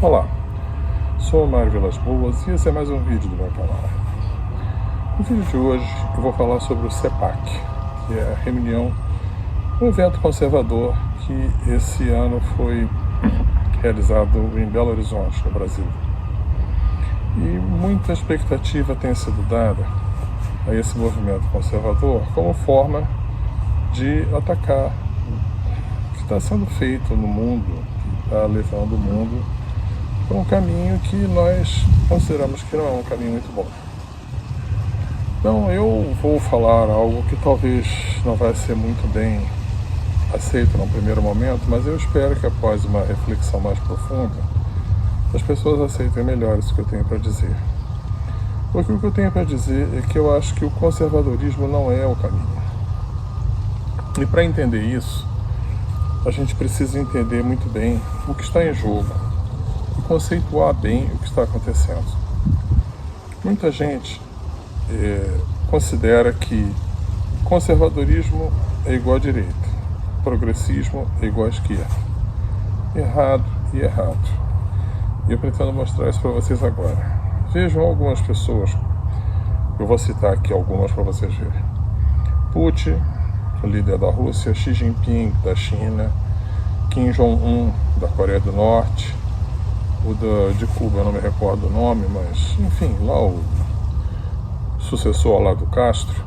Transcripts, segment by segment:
Olá, sou o Mário Vilas Boas e esse é mais um vídeo do meu canal. No vídeo de hoje eu vou falar sobre o CEPAC, que é a reunião, um evento conservador que esse ano foi realizado em Belo Horizonte, no Brasil. E muita expectativa tem sido dada a esse movimento conservador como forma de atacar o que está sendo feito no mundo, que está levando o mundo para um caminho que nós consideramos que não é um caminho muito bom. Então eu vou falar algo que talvez não vai ser muito bem aceito num primeiro momento, mas eu espero que após uma reflexão mais profunda as pessoas aceitem melhor isso que eu tenho para dizer. Porque o que eu tenho para dizer é que eu acho que o conservadorismo não é o caminho. E para entender isso, a gente precisa entender muito bem o que está em jogo e conceituar bem o que está acontecendo. Muita gente considera que conservadorismo é igual a direita, progressismo é igual a esquerda. Errado e errado. E eu pretendo mostrar isso para vocês agora. Vejam algumas pessoas, eu vou citar aqui algumas para vocês verem. Putin, o líder da Rússia, Xi Jinping, da China, Kim Jong-un, da Coreia do Norte, o de Cuba, eu não me recordo o nome, mas, enfim, lá o sucessor lá do Castro.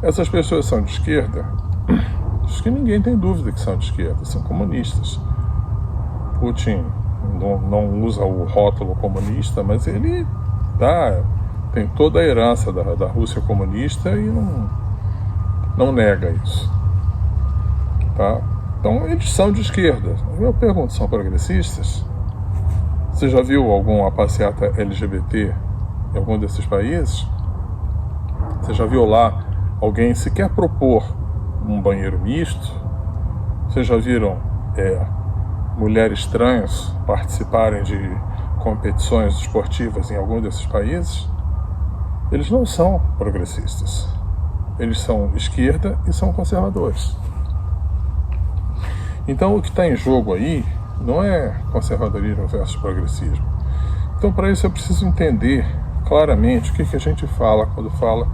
Essas pessoas são de esquerda? Acho que ninguém tem dúvida que são de esquerda, são comunistas. Putin não usa o rótulo comunista, mas ele tem toda a herança da Rússia comunista e não nega isso. Tá? Então eles são de esquerda. Eu pergunto, são progressistas? Você já viu alguma passeata LGBT em algum desses países? Você já viu lá alguém sequer propor um banheiro misto? Vocês já viram mulheres trans participarem de competições esportivas em algum desses países? Eles não são progressistas. Eles são esquerda e são conservadores. Então o que está em jogo aí não é conservadorismo versus progressismo. Então para isso eu preciso entender claramente o que a gente fala quando fala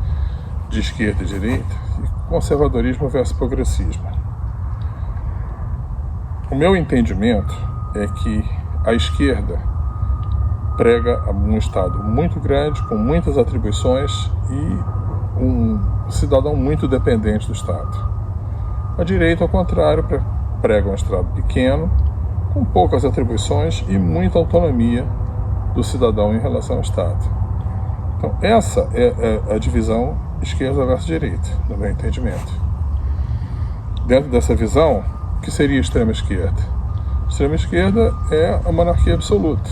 de esquerda e direita e conservadorismo versus progressismo. O meu entendimento é que a esquerda prega um Estado muito grande, com muitas atribuições e um cidadão muito dependente do Estado. A direita, ao contrário, prega um Estado pequeno, com poucas atribuições e muita autonomia do cidadão em relação ao Estado. Então, essa é a divisão esquerda versus direita, no meu entendimento. Dentro dessa visão, o que seria a extrema esquerda? A extrema esquerda é a monarquia absoluta,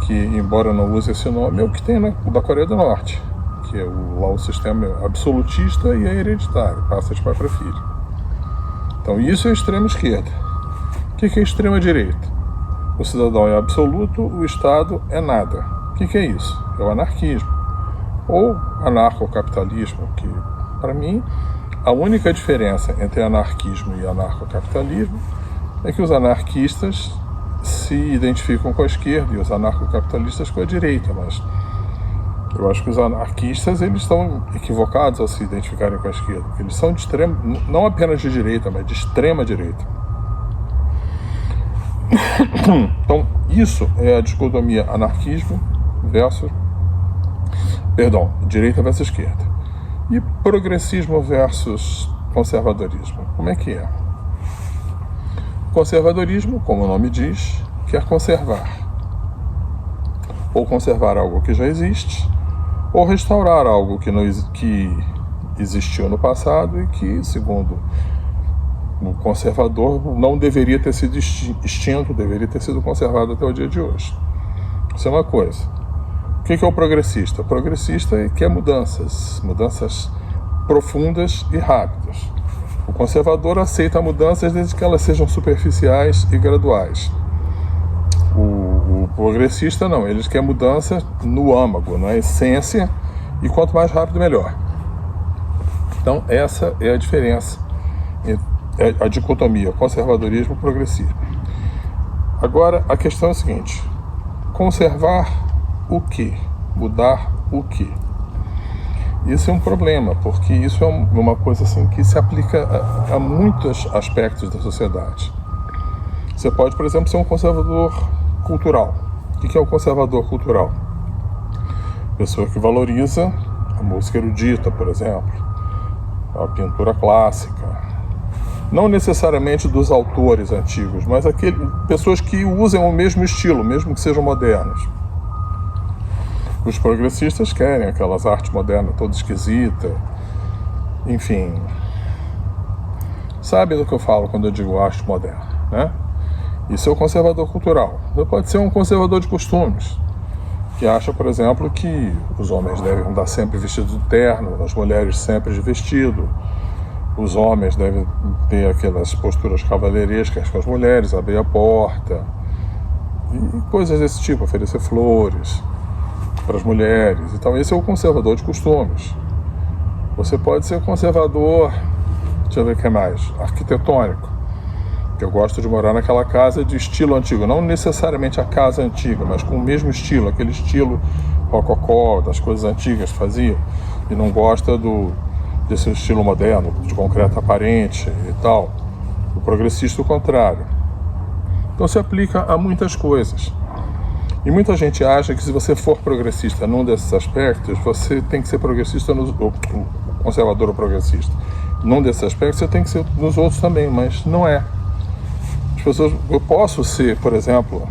que, embora não use esse nome, é o que tem da Coreia do Norte, que é lá o sistema absolutista e é hereditário, passa de pai para filho. Então isso é a extrema esquerda. O que é a extrema direita? O cidadão é absoluto, o Estado é nada. O que é isso? É o anarquismo, ou anarcocapitalismo, que, para mim, a única diferença entre anarquismo e anarcocapitalismo é que os anarquistas se identificam com a esquerda e os anarcocapitalistas com a direita, mas eu acho que os anarquistas eles estão equivocados ao se identificarem com a esquerda, porque eles são de extrema, não apenas de direita, mas de extrema direita. Então isso é a dicotomia direita versus esquerda. E progressismo versus conservadorismo, como é que é? Conservadorismo, como o nome diz, quer conservar. Ou conservar algo que já existe, ou restaurar algo que existiu no passado e que, segundo o conservador, não deveria ter sido extinto, deveria ter sido conservado até o dia de hoje. Isso é uma coisa. O que é o progressista? O progressista quer mudanças profundas e rápidas. O conservador aceita mudanças desde que elas sejam superficiais e graduais. O progressista não, eles querem mudança no âmago, na essência, e quanto mais rápido melhor. Então essa é a diferença, a dicotomia conservadorismo e progressismo. Agora, a questão é a seguinte: conservar o quê? Mudar o quê? Isso é um problema, porque isso é uma coisa assim que se aplica a muitos aspectos da sociedade. Você pode, por exemplo, ser um conservador cultural. O que é um conservador cultural? Pessoa que valoriza a música erudita, por exemplo, a pintura clássica. Não necessariamente dos autores antigos, mas pessoas que usam o mesmo estilo, mesmo que sejam modernos. Os progressistas querem aquelas artes modernas toda esquisita, enfim. Sabe do que eu falo quando eu digo arte moderna, né? Isso é o conservador cultural. Você pode ser um conservador de costumes, que acha, por exemplo, que os homens devem andar sempre vestidos de terno, as mulheres sempre de vestido, os homens devem ter aquelas posturas cavalheirescas com as mulheres, abrir a porta, e coisas desse tipo, oferecer flores para as mulheres. Então esse é o conservador de costumes. Você pode ser conservador, deixa eu ver o que mais, arquitetônico, que eu gosto de morar naquela casa de estilo antigo, não necessariamente a casa antiga, mas com o mesmo estilo, aquele estilo rococó, das coisas antigas que faziam, e não gosta desse estilo moderno, de concreto aparente e tal. O progressista o contrário. Então se aplica a muitas coisas. E muita gente acha que se você for progressista num desses aspectos, você tem que ser progressista, conservador ou progressista. Num desses aspectos, você tem que ser nos outros também, mas não é. As pessoas, eu posso ser, por exemplo,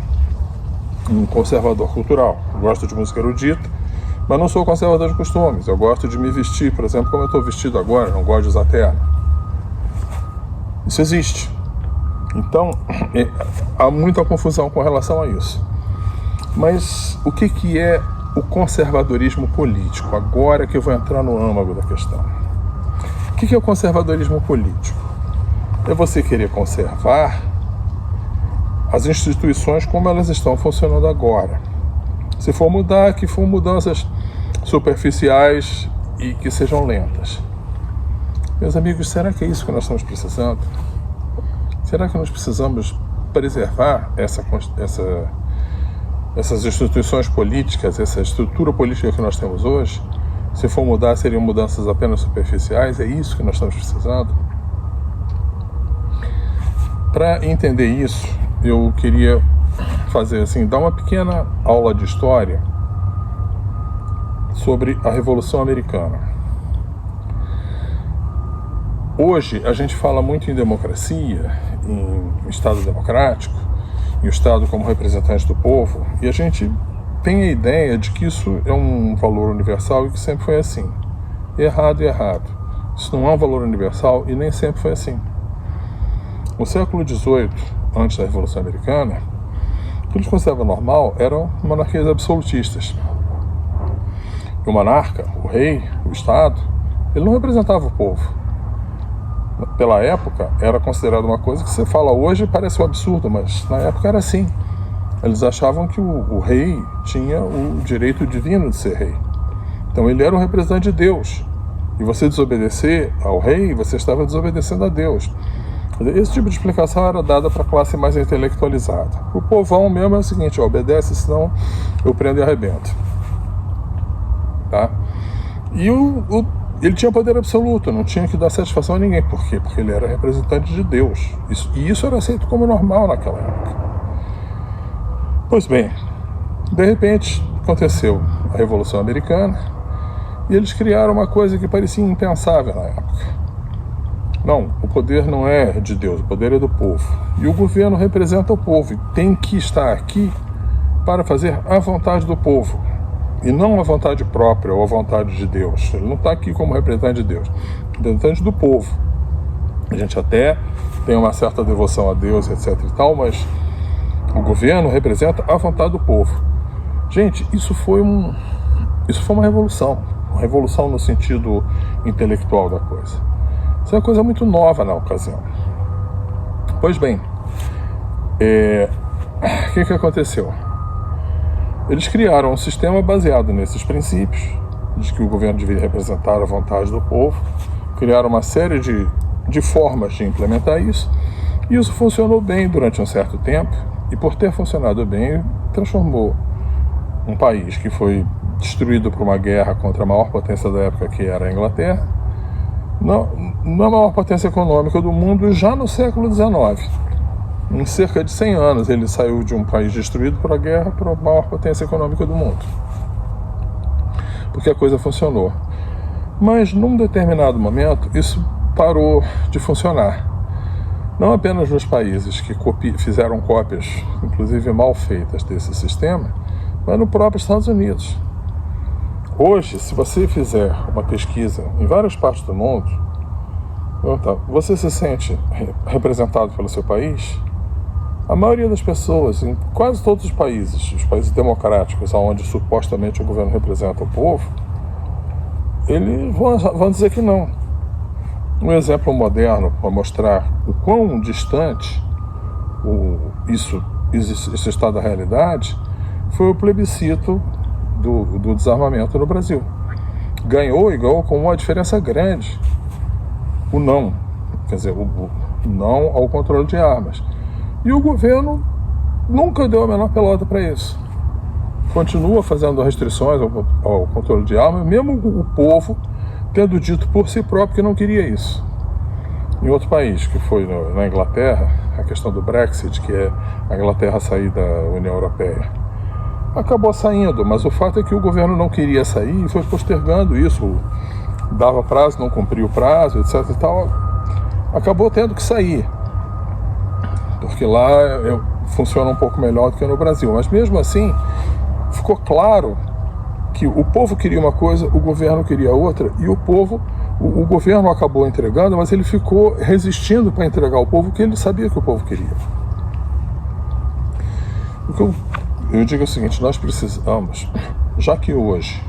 um conservador cultural. Eu gosto de música erudita, mas não sou conservador de costumes. Eu gosto de me vestir, por exemplo, como eu estou vestido agora, não gosto de usar terno. Isso existe. Então, há muita confusão com relação a isso. Mas o que é o conservadorismo político? Agora que eu vou entrar no âmago da questão. O que é o conservadorismo político? É você querer conservar as instituições como elas estão funcionando agora. Se for mudar, que for mudanças superficiais e que sejam lentas. Meus amigos, será que é isso que nós estamos precisando? Será que nós precisamos preservar essas instituições políticas, essa estrutura política que nós temos hoje? Se for mudar, seriam mudanças apenas superficiais? É isso que nós estamos precisando? Para entender isso, eu queria fazer assim, dar uma pequena aula de história sobre a Revolução Americana. Hoje a gente fala muito em democracia, em Estado democrático, em Estado como representante do povo, e a gente tem a ideia de que isso é um valor universal e que sempre foi assim. Errado e errado. Isso não é um valor universal e nem sempre foi assim. No século XVIII, antes da Revolução Americana, o que eles consideravam normal eram monarquias absolutistas. E o monarca, o rei, o Estado, ele não representava o povo. Pela época, era considerado uma coisa que você fala hoje parece um absurdo, mas na época era assim. Eles achavam que o rei tinha o direito divino de ser rei. Então ele era um representante de Deus. E você desobedecer ao rei, você estava desobedecendo a Deus. Esse tipo de explicação era dada para a classe mais intelectualizada. O povão mesmo é o seguinte: ó, obedece, senão eu prendo e arrebento. Tá? E ele tinha poder absoluto, não tinha que dar satisfação a ninguém. Por quê? Porque ele era representante de Deus. E isso era aceito como normal naquela época. Pois bem, de repente aconteceu a Revolução Americana e eles criaram uma coisa que parecia impensável na época. Não, o poder não é de Deus, o poder é do povo. E o governo representa o povo e tem que estar aqui para fazer a vontade do povo. E não a vontade própria ou a vontade de Deus. Ele não está aqui como representante de Deus, representante do povo. A gente até tem uma certa devoção a Deus, etc e tal, mas o governo representa a vontade do povo. Gente, isso foi uma revolução no sentido intelectual da coisa. Isso é uma coisa muito nova na ocasião. Pois bem, o que aconteceu? Eles criaram um sistema baseado nesses princípios, de que o governo devia representar a vontade do povo, criaram uma série de formas de implementar isso, e isso funcionou bem durante um certo tempo, E por ter funcionado bem, transformou um país que foi destruído por uma guerra contra a maior potência da época, que era a Inglaterra, na maior potência econômica do mundo já no século XIX. Em cerca de 100 anos ele saiu de um país destruído por a guerra para a maior potência econômica do mundo. Porque a coisa funcionou. Mas num determinado momento isso parou de funcionar. Não apenas nos países que fizeram cópias, inclusive mal feitas, desse sistema, mas no próprio Estados Unidos. Hoje, se você fizer uma pesquisa em várias partes do mundo, você se sente representado pelo seu país? A maioria das pessoas, em quase todos os países democráticos, onde supostamente o governo representa o povo, eles vão dizer que não. Um exemplo moderno para mostrar o quão distante esse estado da realidade foi o plebiscito do desarmamento no Brasil. Ganhou com uma diferença grande o não, quer dizer, o não ao controle de armas. E o governo nunca deu a menor pelota para isso. Continua fazendo restrições ao controle de armas, mesmo o povo tendo dito por si próprio que não queria isso. Em outro país, que foi na Inglaterra, a questão do Brexit, que é a Inglaterra sair da União Europeia, acabou saindo, mas o fato é que o governo não queria sair e foi postergando isso, dava prazo, não cumpria o prazo, etc e tal, acabou tendo que sair, porque lá funciona um pouco melhor do que no Brasil, mas mesmo assim ficou claro que o povo queria uma coisa, o governo queria outra, e o governo acabou entregando, mas ele ficou resistindo para entregar ao povo o que ele sabia que o povo queria. O que eu digo é o seguinte: nós precisamos, já que hoje,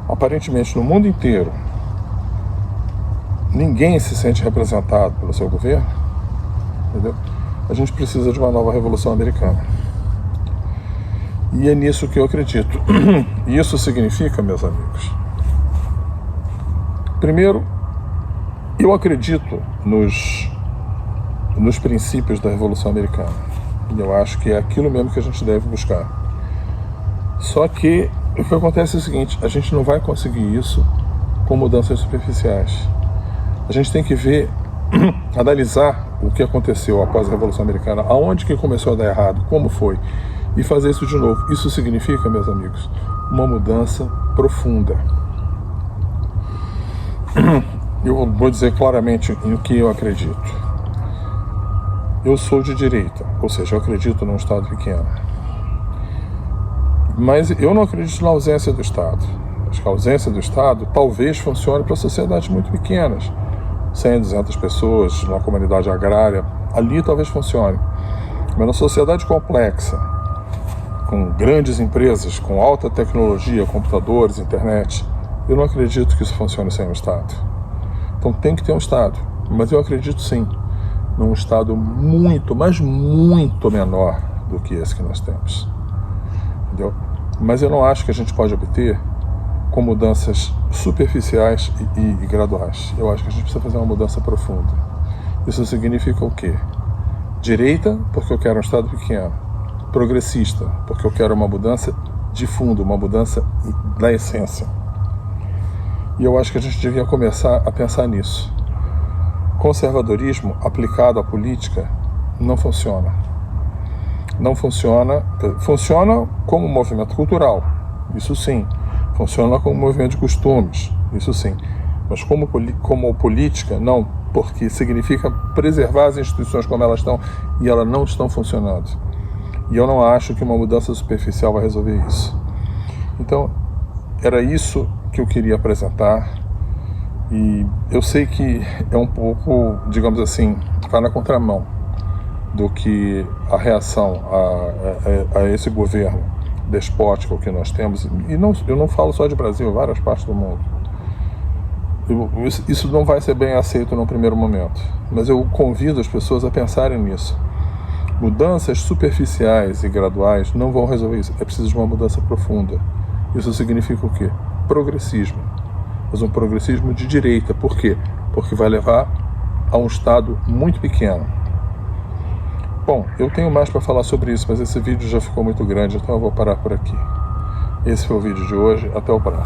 aparentemente no mundo inteiro, ninguém se sente representado pelo seu governo, entendeu? A gente precisa de uma nova Revolução Americana. E é nisso que eu acredito. E isso significa, meus amigos, primeiro, eu acredito nos princípios da Revolução Americana. E eu acho que é aquilo mesmo que a gente deve buscar. Só que o que acontece é o seguinte: a gente não vai conseguir isso com mudanças superficiais. A gente tem que ver, analisar o que aconteceu após a Revolução Americana, aonde que começou a dar errado, como foi, e fazer isso de novo. Isso significa, meus amigos, uma mudança profunda. Eu vou dizer claramente em que eu acredito. Eu sou de direita, ou seja, eu acredito num Estado pequeno. Mas eu não acredito na ausência do Estado. Acho que a ausência do Estado talvez funcione para sociedades muito pequenas, 100, 200 pessoas, numa comunidade agrária, ali talvez funcione. Mas na sociedade complexa, com grandes empresas, com alta tecnologia, computadores, internet, eu não acredito que isso funcione sem um Estado. Então tem que ter um Estado, mas eu acredito sim num Estado muito, mas muito menor do que esse que nós temos. Entendeu? Mas eu não acho que a gente pode obter com mudanças superficiais e graduais. Eu acho que a gente precisa fazer uma mudança profunda. Isso significa o quê? Direita, porque eu quero um Estado pequeno. Progressista, porque eu quero uma mudança de fundo, uma mudança da essência. E eu acho que a gente devia começar a pensar nisso. Conservadorismo aplicado à política não funciona. Não funciona. Funciona como movimento cultural, isso sim. Funciona como movimento de costumes, isso sim. Mas como política, não, porque significa preservar as instituições como elas estão e elas não estão funcionando. E eu não acho que uma mudança superficial vai resolver isso. Então, era isso que eu queria apresentar. E eu sei que é um pouco, digamos assim, vai na contramão do que a reação a esse governo despótico que nós temos. E eu não falo só de Brasil, várias partes do mundo. Isso não vai ser bem aceito no primeiro momento. Mas eu convido as pessoas a pensarem nisso. Mudanças superficiais e graduais não vão resolver isso. É preciso de uma mudança profunda. Isso significa o quê? Progressismo. Mas um progressismo de direita. Por quê? Porque vai levar a um Estado muito pequeno. Bom, eu tenho mais para falar sobre isso, mas esse vídeo já ficou muito grande, então eu vou parar por aqui. Esse foi o vídeo de hoje, até o próximo.